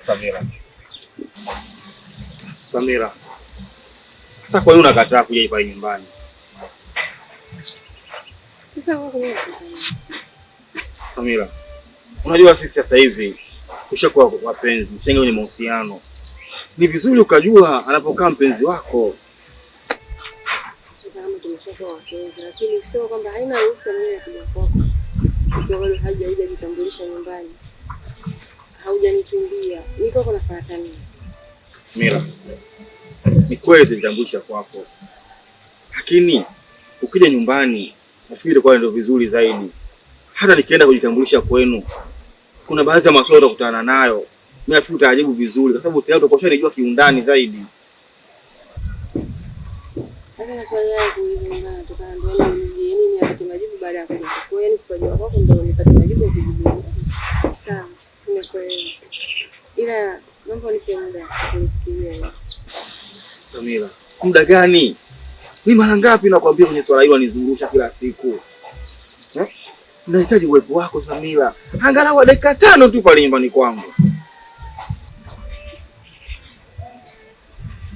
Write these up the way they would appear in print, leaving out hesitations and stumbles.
Samira. Samira. Sasa kwa nini unakataa kuja hapa nyumbani? Sasa kwa nini? Samira. Unajua sisi sasa hivi tushakuwa wapenzi, tushaingia kwenye mahusiano. Ni vizuri ukajua anapokaa mpenzi wako. Kama tumeshakuwa wapenzi, lakini sio kwamba haina ruhusa mimi kuja kwako. Kwa hiyo haujajitambulisha nyumbani. Haujanikimbia. Niko kwa nafuata nini? Mira. Ni kweli nitatambulisha kwako. Lakini ukija nyumbani nafikiri kwa ndio vizuri zaidi. Hata nikienda kujitambulisha kwenu, kuna baadhi ya maswali utakutana nayo. Mimi nafikiri utajibu vizuri kwa sababu tayari utakuwa unajua kiundani zaidi. Sasa maswali yangu kulingana tukana ndio nini apate majibu baada ya kuja. Kwa hiyo nikujua kwako ndio nipate majibu ya kujibu. Sawa, nimekuelewa. Ila mambo ni muda kufikiria. Samira, muda gani? Mimi mara ngapi nakwambia kwenye swala hilo nizungusha kila siku? Nahitaji uwepo wako Samira. Angalau dakika 5 tu pale nyumbani kwangu.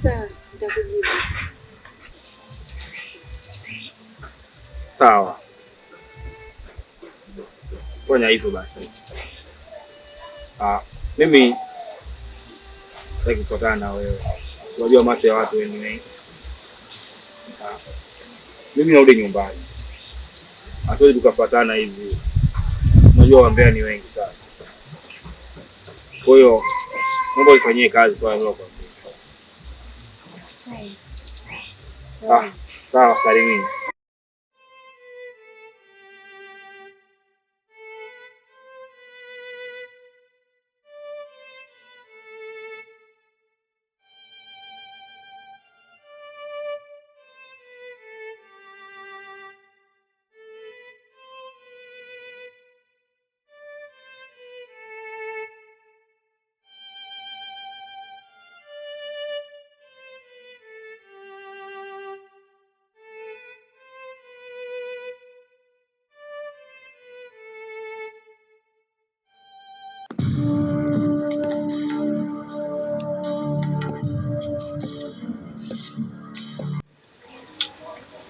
Sawa, nitakujibu. Sawa. Fanya hivyo basi. Mimi sitaki kupatana na wewe. Unajua macho ya watu wengi. Mimi narudi nyumbani. Hatuwezi tukapatana hivi. Unajua wambea ni wengi sana. Kwa hiyo naomba ifanyie kazi swala hilo kwa mimi. Sawa, salimini.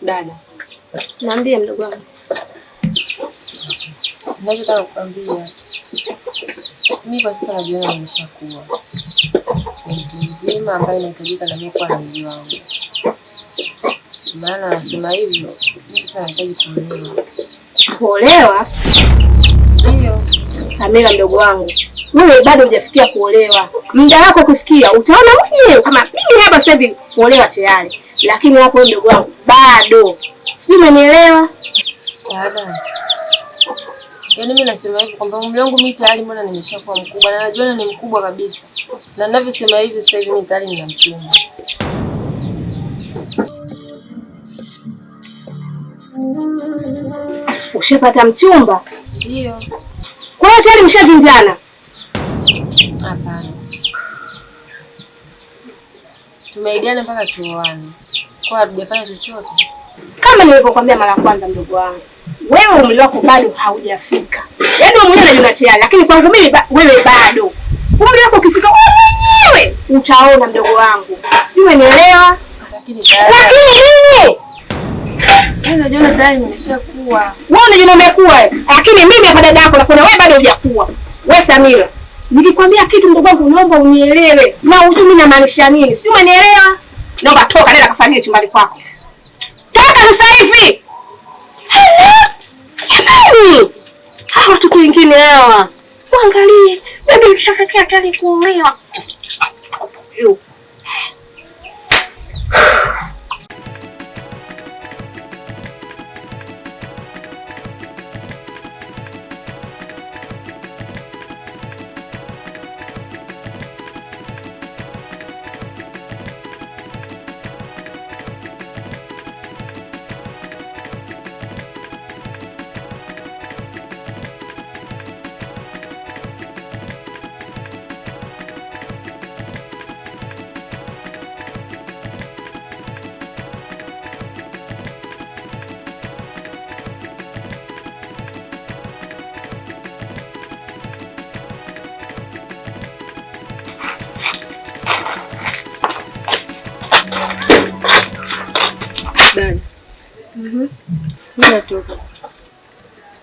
Dada. Naambia mdogo wangu. Nataka kukwambia. Mimi kwa sasa najiona nimeshakuwa mtu mzima ambaye nahitajika na mimi kuwa na mji wangu. Maana nasema hivyo, mimi sasa nahitaji kuolewa. Kuolewa? Ndio. Samira mdogo wangu. Wewe bado hujafikia kuolewa. Muda wako kufikia, utaona mwenyewe kama mimi hapa sasa hivi kuolewa tayari. Lakini hapo mdogo wangu bado. Sijui umenielewa? Dada. Yaani mimi nasema hivi kwamba umri wangu mimi tayari mbona nimeshakuwa mkubwa na najiona ni mkubwa kabisa. Na ninavyosema hivi sasa hivi mimi tayari nina mchumba. Ushapata mchumba? Ndio. Kwa hiyo tayari mshavinjana? Hapana. Tumeidiana mpaka tuoane. Kwa hatujafanya chochote. Kama nilivyokuambia mara kwanza mdogo wangu. Wewe umri wako bado haujafika. Yaani wewe mwenyewe unajiona tayari, lakini kwangu mimi wewe bado. Umri wako ukifika wewe utaona mdogo wangu. Sijui umenielewa? Lakini dada. Lakini nini? Mimi najiona tayari nimeshakuwa. Wewe unajiona umekuwa, lakini mimi hapa dada yako nakuona wewe bado hujakuwa. Wewe Samira, nikikwambia kitu mdogo wangu naomba unielewe. Na ujue mimi namaanisha nini? Sijui umenielewa? Naomba toka nenda kafanyie chumbani kwako. Toka sasa hivi. Jamani! Hawa watoto wengine hawa. Waangalie. Bado nishafikia tayari kuolewa.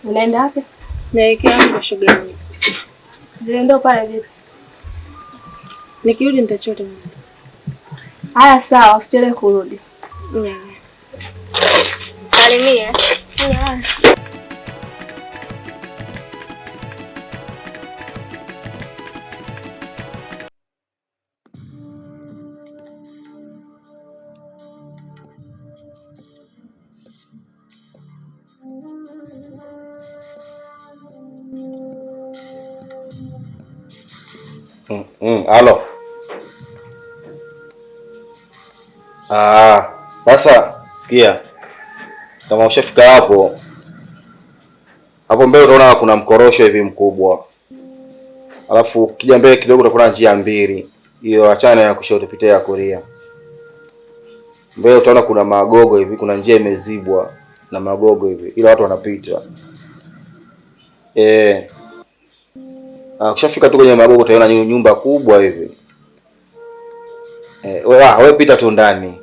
Unaenda wapi? Naelekea kwa shoga yangu. Zile ndoo pale vipi? Nikirudi nitachota. Haya sawa, usichelewe kurudi. Salimia. Halo. Sasa sikia. Kama ushafika hapo mbele utaona kuna mkorosho hivi mkubwa. Alafu ukija mbele kidogo utakuwa njia mbili. Hiyo achana ya kushoto pitia ya kulia. Mbele utaona kuna magogo hivi, kuna njia imezibwa na magogo hivi. Ila watu wanapita. Ukishafika tu kwenye magogo utaona nyumba kubwa hivi. Wewe pita tu ndani.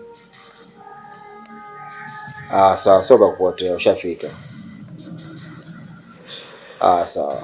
Sawa, soka kupotea, ushafika. Sawa.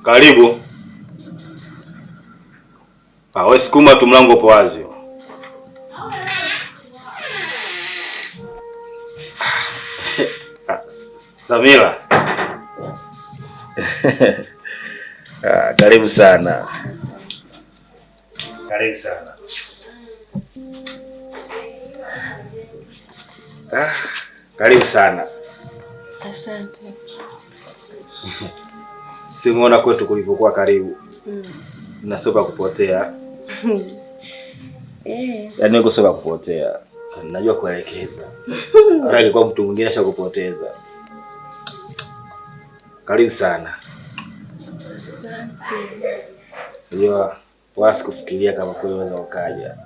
Karibu. Wewe sukuma tu, mlango upo wazi. Samira. Karibu sana. Karibu sana. Karibu sana. Asante. Simuona kwetu kulipokuwa karibu. Na sopa kupotea. Yaani uko sopa kupotea. Najua kuelekeza. Hata kwa mtu mwingine ashakupoteza. Karibu sana. Asante. Unajua wasi kufikiria kama kweli unaweza ukaja.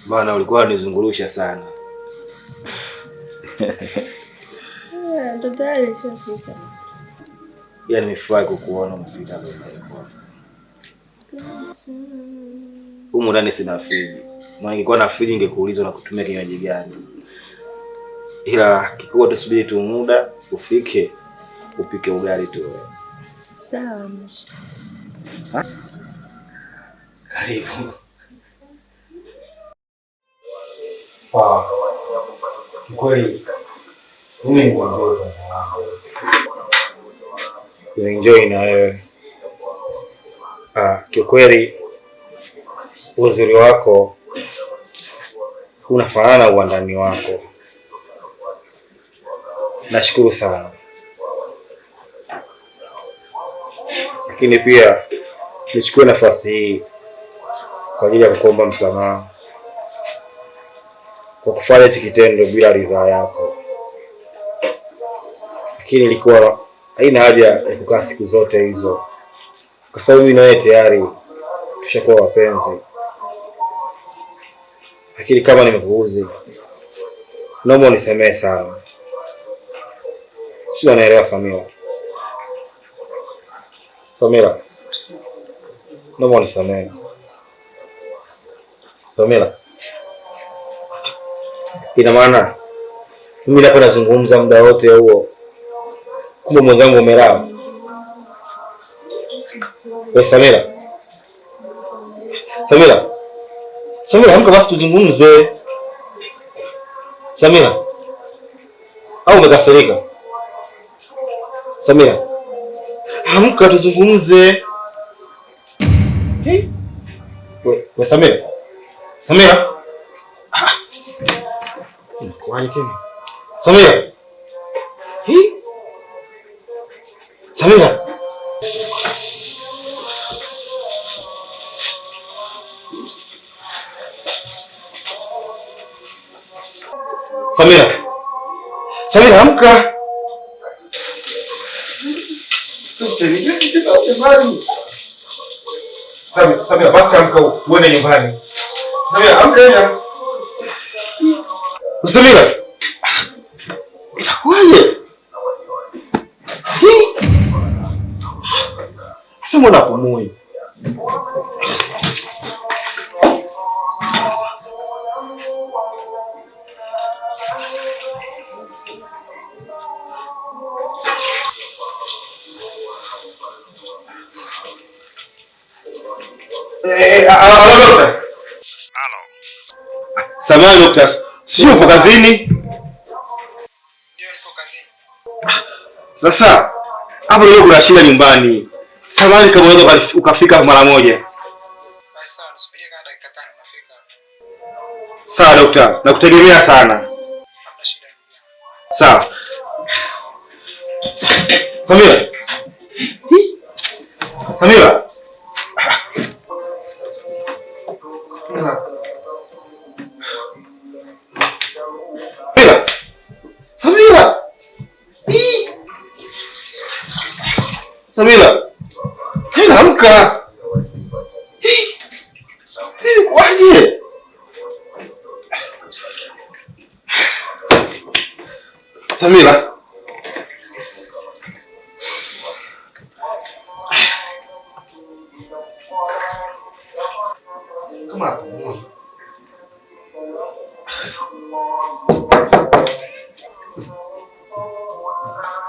Maana ulikuwa unizungurusha sana. Ndo tayari shafika. Yaani nimefurahi kukuona umefika hapa ulipo. Humu ndani sina friji. Maana ningekuwa na friji ningekuuliza na kutumia kinywaji gani. Ila kikubwa tusubiri tu muda ufike upike ugali tu wewe. Sawa msha. Karibu. Kweli. Mimi ni mgonjwa. Enjoy na wewe. Kiukweli uzuri wako unafanana na uandani wako. Nashukuru sana. Lakini pia nichukue nafasi hii kwa ajili ya kukuomba msamaha kwa kufanya hicho kitendo bila ridhaa yako. Lakini ilikuwa haina haja ya kukaa siku zote hizo. Kwa sababu mimi na wewe tayari tushakuwa wapenzi. Lakini kama nimekuuzi, naomba unisamehe sana. Sio, naelewa Samira. Samira. Naomba unisamehe. Samira. Ina maana mimi napo nazungumza muda wote huo, kumbe mwenzangu umelala. Wewe Samira. Samira. Samira, amka basi tuzungumze. Samira. Au umekasirika? Samira. Amka tuzungumze. Wewe Samira. Samira. Kwani tena? Samira. Samira. Samira. Samira, amka. Samira, basi amka uende nyumbani. Samira, amka enda. Samira. Inakuaje? Sasa mbona pumui? Dokta. Halo. Samahani dokta. Sio uko kazini? Ndio niko kazini. Sasa hapo leo kuna shida nyumbani. Samahani kama unaweza ukafika mara moja. Basi sawa, nisubirie kama dakika 5 nafika. Sawa dokta, nakutegemea sana. Hamna shida. Sawa. Samira. Samira. Samira. Samira. Hela amka. Kwaje? Samira. Kama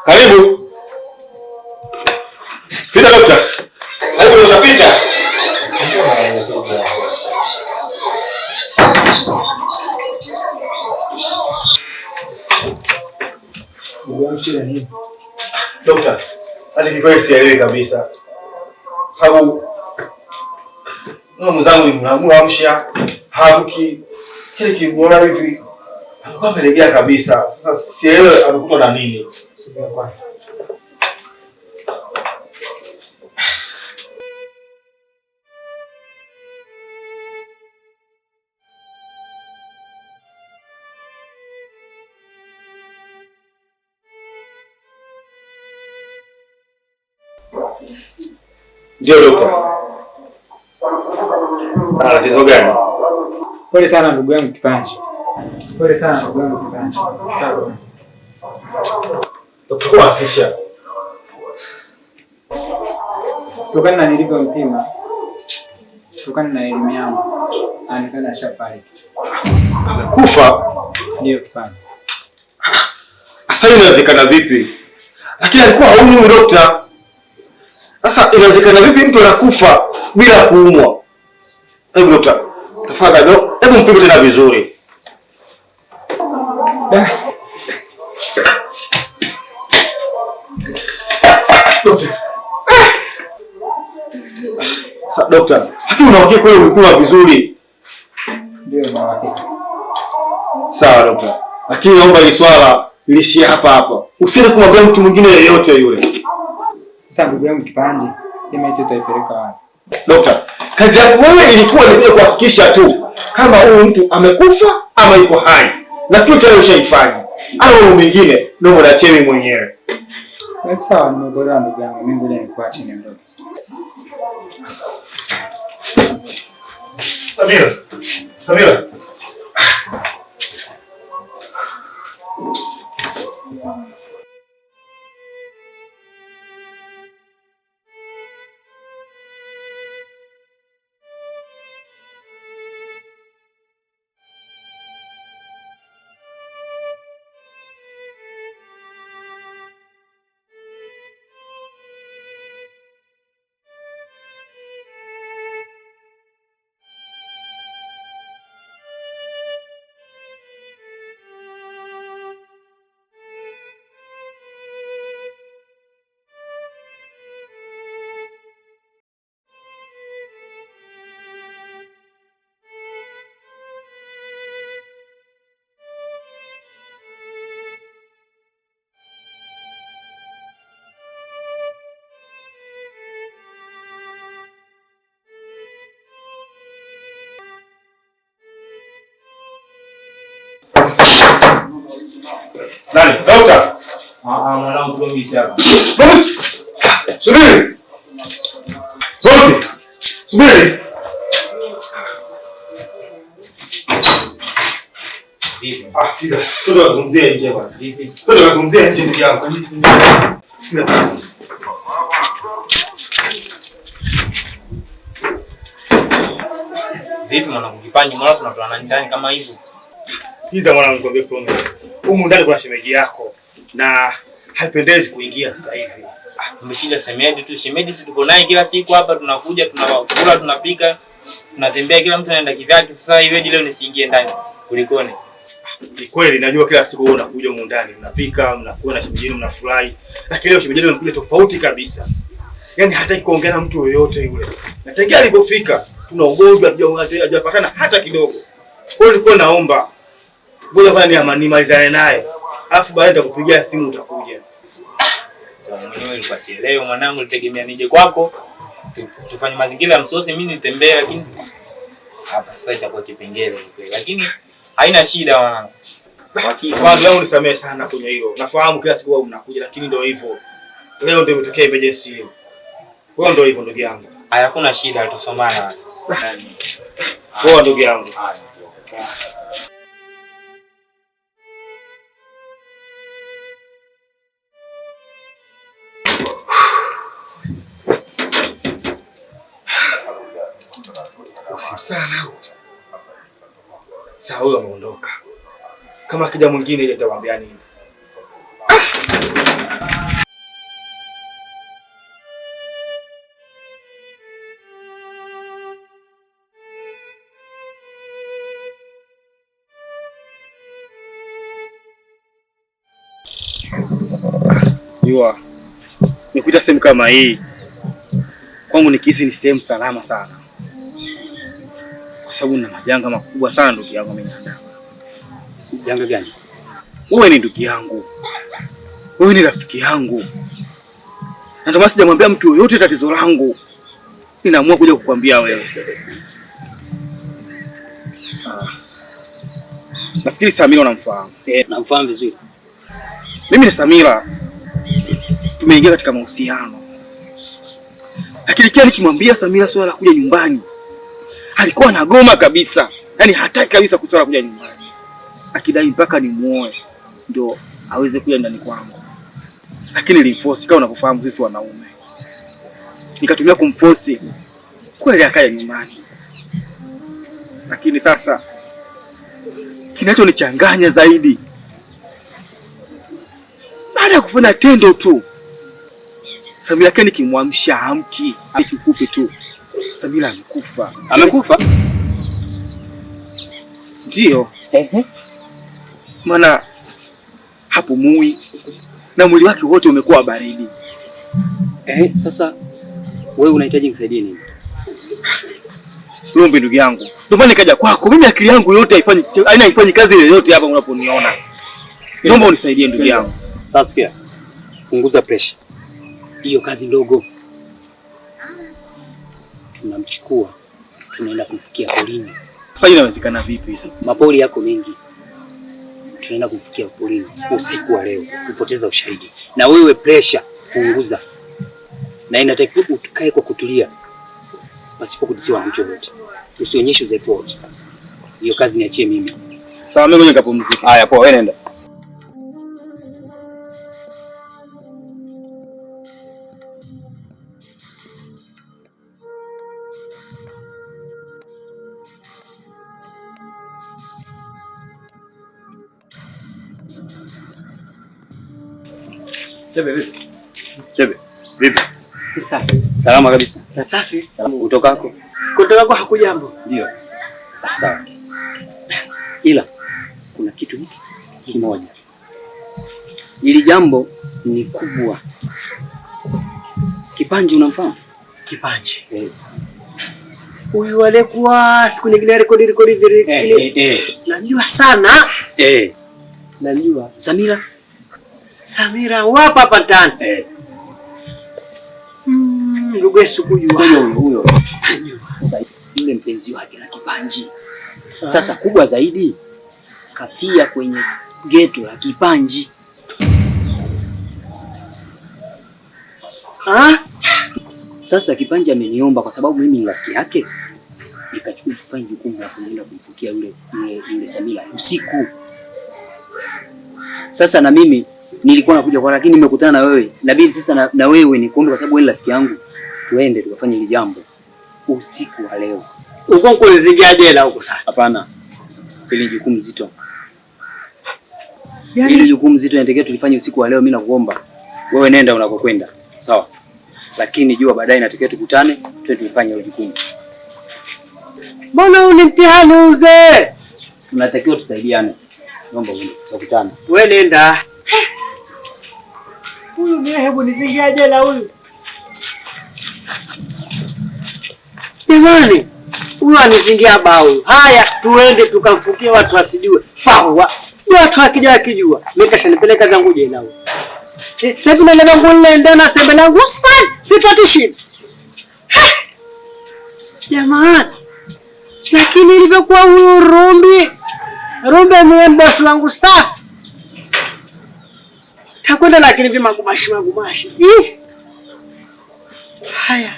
karibu. Pita dokta. Karibu unapita. Dokta, hadi kikweli sielewi kabisa. Sababu mwenzangu ni mnamuamsha, hamki. Kile kimuona hivi anakuwa amelegea kabisa. Sasa sielewi amekutwa na nini. Subiri kwanza. Ndio dokta. Tatizo gani? Pole sana ndugu yangu Kipanji. Pole sana ndugu yangu Kipanji. Dokta, afisha. Kutokana na nilivyompima, kutokana na elimu yangu, anaonekana ashafariki. Amekufa? Ndio Kipanji. Sasa inawezekana vipi? Lakini alikuwa haumwi dokta. Sasa inawezekana vipi mtu anakufa bila kuumwa? Hebu dokta, tafadhali hebu mpime tena vizuri. Dokta. Sasa dokta, hakika unawakia kweli umekula vizuri? Ndio mawakili. Sawa dokta. Lakini naomba hili swala lishie hapa hapa. Usiende kumwambia mtu mwingine yeyote yule. Sasa ndugu yangu Kipanji, timu yetu itaipeleka wapi? Dokta, kazi yako wewe ilikuwa ni kuja kuhakikisha tu kama huyu mtu amekufa ama yuko hai. Nafikiri tayari ushaifanya. Au mwingine ndio mwanachemi mwenyewe. Sawa, nimekuelewa ndugu yangu. Mimi ngoja nikuache niondoke. Samira. Samira. Nani? Dokta. Mwanangu promise hapa. Promise. Subiri. Promise. Subiri. Sikiza. Twende tukazungumzie nje bwana. Twende tukazungumzie nje ndugu yangu. Sikiza. Vipi mwanangu Kipanji, mbona tunatoana ndani kama hivyo? Sikiza mwanangu, nikwambie promise. Humu ndani kuna shemeji yako na haipendezi kuingia sasa hivi. Tumeshinda shemeji tu. Shemeji si tuko naye kila siku hapa, tunakuja, tunakula, tunapika, tunatembea, kila mtu anaenda kivyake. Sasa iweje leo nisiingie ndani? Kulikoni? Ni kweli najua kila siku wewe unakuja humu ndani, mnapika, mnakuwa na shemeji yenu, mnafurahi. Lakini leo shemeji yenu anakuja tofauti kabisa. Yaani hataki kuongea na mtu yoyote yule. Na tangia alipofika tuna ugomvi hajapatana hata kidogo. Kwa hiyo nilikuwa naomba ngoja kwanza nimalizane naye. Alafu baada ya kupigia simu utakuja. Sasa mwenyewe nilikuwa sielewi mwanangu, nitegemea nije kwako. Tufanye mazingira ya msosi, mimi nitembee, lakini hapa sasa itakuwa kipengele kweli. Lakini haina shida mwanangu. Kwanza leo nisamehe sana kwenye hilo. Nafahamu kila siku wewe unakuja, lakini ndio hivyo. Leo ndio imetokea emergency hiyo. Wewe ndio hivyo ndugu yangu. Hakuna shida, tutasomana basi. Poa ndugu yangu. Sana. Sasa huyo ameondoka. Kama akija mwingine ile nitawaambia nini? Yua. Nikuita sehemu kama hii. Kwangu nikihisi ni sehemu salama sana. Kwa sababu na majanga makubwa sana ndugu yangu ameniandaa. Janga gani? Wewe ni ndugu yangu. Wewe ni rafiki yangu. Na ndio basi sijamwambia mtu yoyote tatizo langu. Ninaamua kuja kukuambia wewe. Nafikiri Samira unamfahamu. Namfahamu vizuri. Mimi ni Samira. Tumeingia katika mahusiano. Lakini kila nikimwambia Samira swala la kuja nyumbani, alikuwa anagoma kabisa. Yaani hataki kabisa kuswala kuja nyumbani. Akidai mpaka nimuoe ndio aweze kuja ndani kwangu. Lakini niliforce kama unapofahamu sisi wanaume. Nikatumia kumforce kweli akaja nyumbani. Lakini sasa kinachonichanganya zaidi, baada ya kufanya tendo tu, Samira yake nikimwamsha amki, akikufe tu. Samira amekufa. Amekufa? Ndio. Maana hapumui na mwili wake wote umekuwa baridi. Sasa wewe unahitaji kusaidia nini? Rombe ndugu yangu. Ndio maana nikaja kwako. Mimi akili yangu yote haifanyi kazi yoyote hapa unaponiona. Naomba unisaidie ndugu yangu. Sasa sikia. Punguza pressure. Hiyo kazi ndogo. Tunamchukua. Tunaenda kumfikia porini. Sasa inawezekana vipi hizo? Mapori yako mengi. Tunaenda kumfikia porini usiku wa leo. Kupoteza ushahidi. Na wewe pressure punguza. Na inatakiwa utukae kwa kutulia. Pasipo kudisiwa na mtu yoyote. Usionyeshe udhaifu wote. Hiyo kazi niachie mimi. Sawa, mimi ngoja nikapumzike. Haya, poa, wewe nenda. Chebe vipi? Chebe vipi? Safi. Salama kabisa. Safi. Utokako? Kutoka kwa hakujambo. Ndio. Sawa. Ila kuna kitu kimoja. Hili jambo ni kubwa. Kipanji unamfahamu? Kipanji. Huyu alikuwa siku nyingine rekodi vile. Najua sana. Najua. Samira wapa hapa ndani. Ndugu Yesu huyo. Sasa yule mpenzi wake na Kipanji. Sasa kubwa zaidi kafia kwenye geto la Kipanji. Sasa Kipanji ameniomba kwa sababu mimi ni rafiki yake, nikachukua kufanya jukumu la kwenda kumfukia yule Samira usiku. Sasa na mimi nilikuwa nakuja kwa, lakini nimekutana na wewe. Inabidi sasa na wewe nikuombe kwa sababu wewe ni rafiki yangu. Tuende tukafanye hili jambo usiku wa leo. Uko kulizingia jela huko sasa? Hapana. Hili jukumu zito. Hili jukumu zito inatakiwa tulifanye usiku wa leo. Mimi nakuomba wewe nenda unakokwenda. Sawa? Lakini jua baadaye inatakiwa tukutane, twende tulifanye hilo jukumu. Mbona uni mtihani uzee? Tunatakiwa tusaidiane. Naomba uende tukutane. Wewe nenda. Huyu mimi hebu nizingia jela huyu. Jamani, huyu anizingia bao. Haya, tuende tukamfukie watu wasijue. Fawa. Watu wakijua. Mimi kashanipeleka zangu jela huyu. Sasa hivi nalala nguo nenda na sembe langu sana. Sipati shida. Jamani. Lakini ilivyokuwa huyu Rumbi ni boss wangu safi. Takwenda lakini vima magumashi. Haya.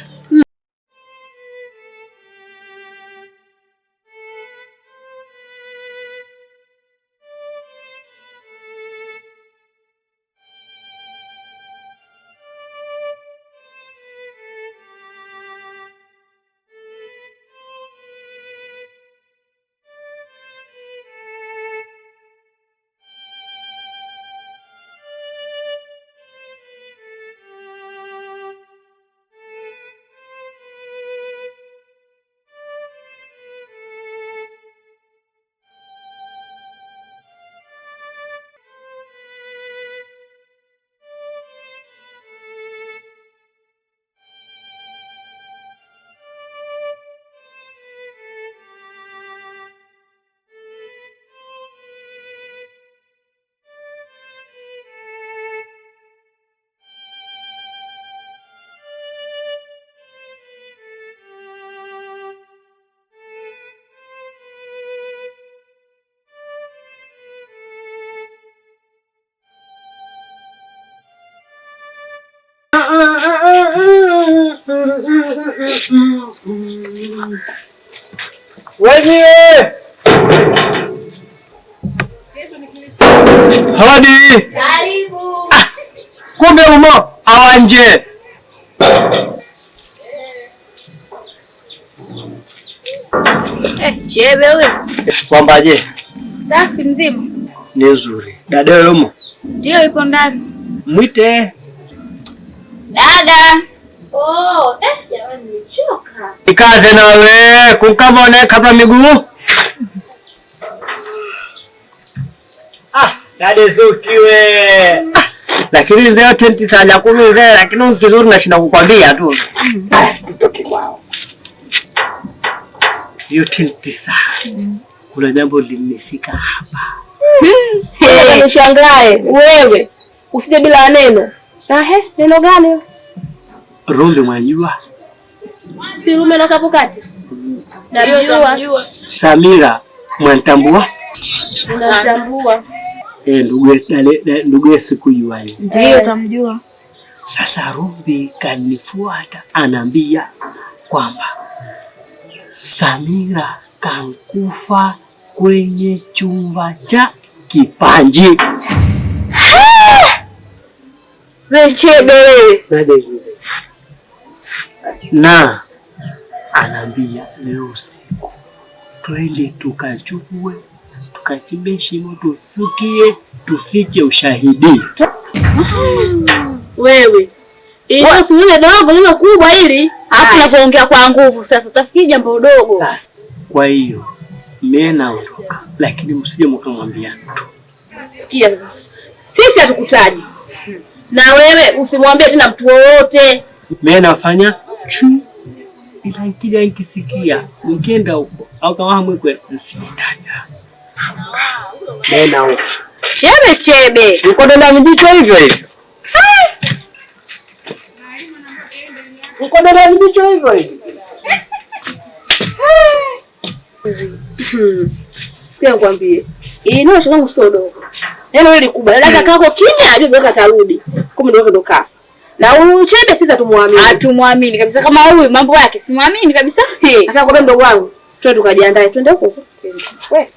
Wewe hadi karibu. Kumbe umo awanje. Chebe wewe. Kwambaje? Safi mzima. Ni nzuri. Dada wewe umo? Ndio ipo ndani. Mwite. Dada. Oh, jamani nimechoka. Ikaze na wewe kukamone kabla miguu. Dada zukiwe. Lakini leo 20 sana kumi leo, lakini kizuri nashinda kukwambia tu. Tutoke kwao. Hiyo 20 sana. Kuna jambo limefika hapa. Nishangae wewe. Usije bila neno. Neno gani? Rumbi mwajua? Si Rume na Kapukati. Najua. Samira mwanitambua? Unatambua. Ndugu sikujua yeye. Ndio tamjua. Sasa Rumbi kanifuata anaambia kwamba Samira kankufa kwenye chumba cha Kipanji. Chebe wewe. Na anaambia leo usiku twende tukachukue, tukachimbe shimo, tufukie, tufiche ushahidi. Wewe hiyo si ile dogo lile kubwa hili, alafu unapoongea kwa nguvu. Sasa utafikiri jambo dogo. Sasa kwa hiyo mimi naondoka, lakini msije mkamwambia mtu. Sikia, sisi hatukutaji na wewe usimwambie tena mtu wowote. Mimi nafanya ila ikija ikisikia mkenda huko au kama mwekwe msitaja. Nenda huko. Chebe. Uko ndani mjicho hivyo hivyo. Uko ndani mjicho hivyo hivyo. Sikia nikwambie. Ino shogangu sio dogo. Neno hili kubwa. Dada kako kimya ajue beka atarudi. Kumbe ndio ndo kafa. Na uchete sisi tumwamini. Hatumwamini kabisa kama huyu mambo yake simwamini kabisa. Sasa kwa mdogo wangu, twende tukajiandae twende huko. Wewe.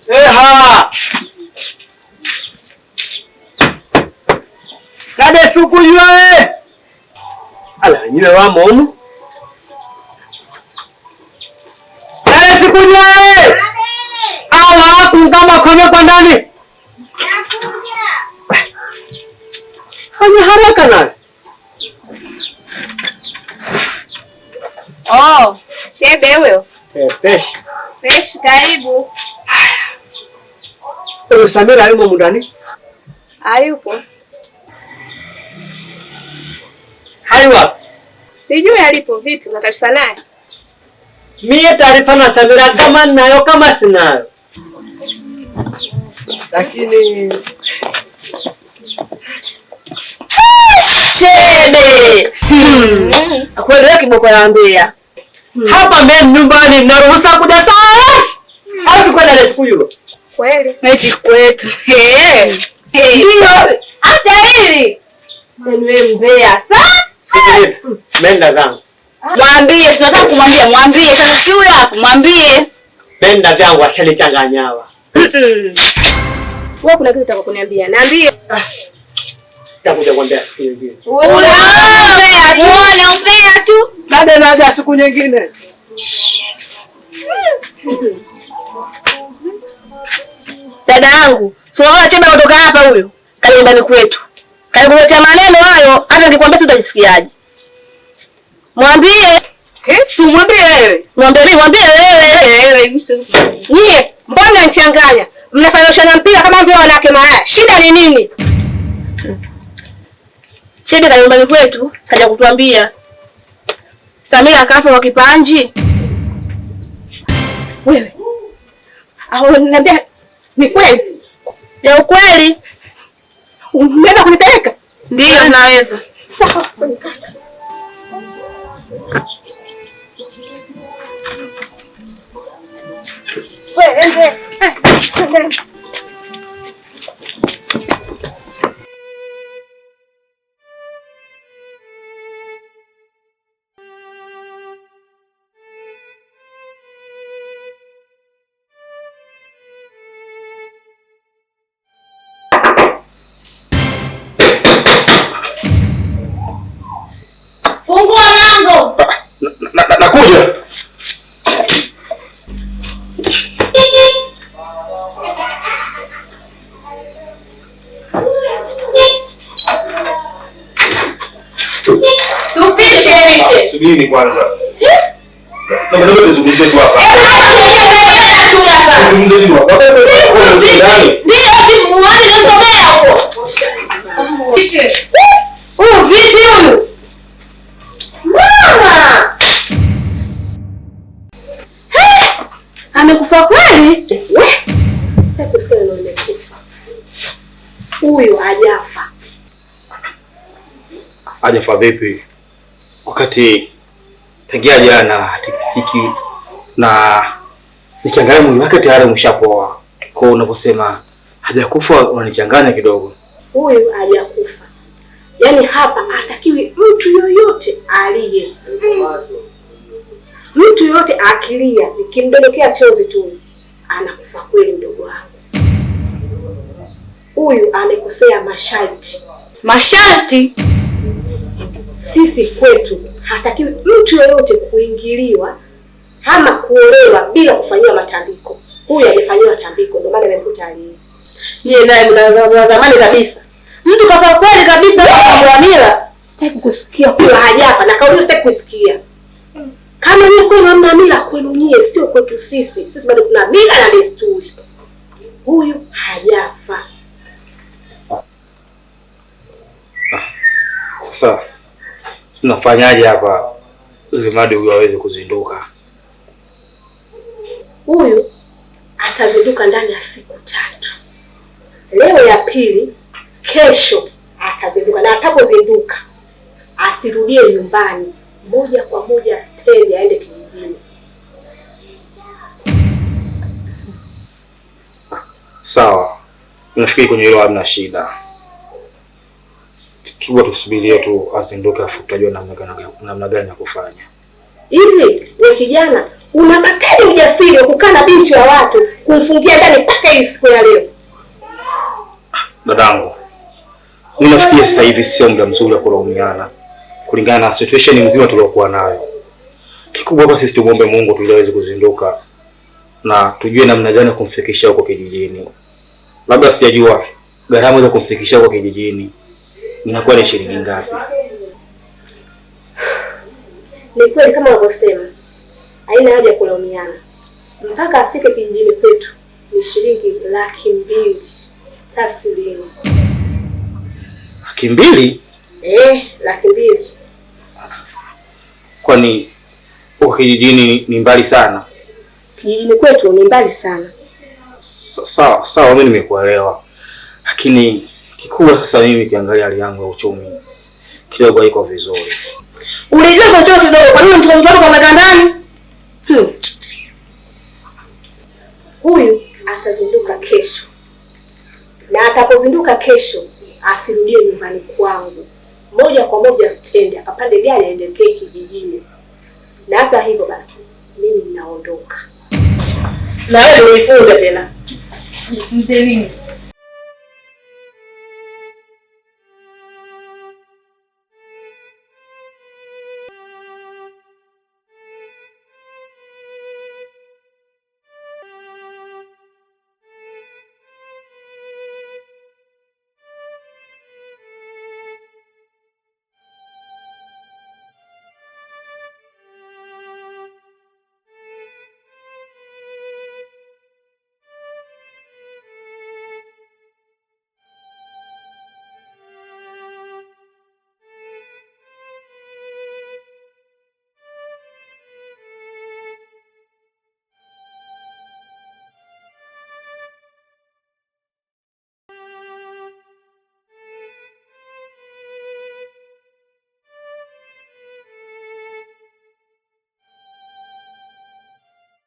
Eha! Kade suku yue! Ala, nyue wamo umu? Kade suku yue! Ala, kungama kwenye kwa ndani! Hanya haraka na. Oh, shebe huyo. Fresh. Fresh, karibu. Samira hayumo mundani? Hayupo. Hayupo. Sijui alipo vipi, una taarifa naye? Mie taarifa na Samira kama nayo kama sinayo. Lakini Shebe. Kweli wewe kiboko yaambia. Hapa mimi nyumbani naruhusa kuja saa yote. Hata kwenda na siku hiyo. Kweli. Eti kwetu. Ndio. Hata hili. Wewe mbea sana. Sikiliza. Nenda zangu. Mwambie, sinataka kumwambia, mwambie. Sasa si huyo hapo, mwambie. Nenda vyangu ashalichanganya hawa. Wewe kuna kitu unataka kuniambia? Niambie. Nitakuja kuambia siku nyingine. Unampea tu. Baada naja siku nyingine. Dada yangu, sio wewe chemba kutoka hapa huyo. Kaja ndani kwetu. Kaja kuletea maneno hayo, hata nikwambia utajisikiaje? Mwambie. Si mwambie wewe. Mwambie wewe. Nyie, mbona nchanganya? Mnafanyana mpira kama vile wanawake malaya. Shida ni nini? Shida kaja nyumbani kwetu, kaja kutuambia Samira kafa kwa kipanji. Wewe. Au niambia ni kweli? Ya ukweli. Unaweza kunipeleka? Ndio, naweza. Sawa. Wewe ende. Fungua mlango. Nakuja. Tupishe. Subiri kwanza. Ndio tuzungumzie tu hapa. Tuzungumzie tu hapa. Ndio muone nisomea hapo. Tupishe. Vipi huyu? Mama! Amekufa kweli? Sasa kusikia neno amekufa. Huyu hajafa. hajafa vipi, wakati tangia jana hatikisiki na nikiangalia mwili wake tayari umeshapoa. Kwa unaposema hajakufa unanichanganya kidogo. Huyu hajakufa. Yaani hapa hatakiwi mtu yoyote aliye. Mtu yoyote akilia, ikimdondokea chozi tu anakufa kweli mdogo wangu. Huyu amekosea masharti. Masharti? Sisi kwetu hatakiwi mtu yoyote kuingiliwa ama kuolewa bila kufanyiwa matambiko. Huyu alifanyiwa tambiko ndio maana nimemkuta aliye. Yeye naye mnadhamani kabisa. Mtu kafa kweli kabisa kwa mila. Sitaki kusikia kuwa hajafa na kauli sitaki kusikia. Kama ni kweli hamna mila kwenu nyie, sio kwetu sisi. Sisi bado kuna mila na desturi. Huyu hajafa. Sasa tunafanyaje hapa ili mradi huyu aweze kuzinduka? Huyu atazinduka ndani ya siku 3. Leo ya pili, kesho atazinduka, na atapozinduka asirudie nyumbani, moja kwa moja stendi aende kijijini. Sawa, nafikiri kwenye hilo hamna shida. Kikubwa tusubirie tu azinduke, afu tutajua namna gani ya kufanya. Hivi wewe kijana, unapataje ujasiri wa kukaa na binti wa watu kumfungia ndani mpaka hii siku ya leo? Dadangu, mimi nafikiri sasa hivi sio muda mzuri wa kulaumiana kulingana na situation mzima tuliokuwa nayo. Kikubwa hapa sisi tumuombe Mungu tu ili aweze kuzinduka na tujue namna gani kumfikisha huko kijijini. Labda sijajua gharama za kumfikisha huko kijijini inakuwa ni shilingi ngapi? Ni kweli kama unavyosema, haina haja kulaumiana. Mpaka afike kijijini kwetu ni shilingi 200,000 taslimu. 200,000? 200,000. Kwani huko kijijini ni mbali sana? Kijijini kwetu ni mbali sana. Sawa, mimi nimekuelewa. Lakini kikubwa sasa mimi kiangalia hali yangu ya uchumi kidogo haiko vizuri. Ulijua kwa kidogo, kwa nini mtu wako kwa ndani? Huyu atazinduka kesho. Na atapozinduka kesho asirudie nyumbani kwangu. Moja kwa moja stendi akapande gari aelekee kijijini. Na hata hivyo basi mimi ninaondoka. Na wewe unifunge tena. Jifunze nini?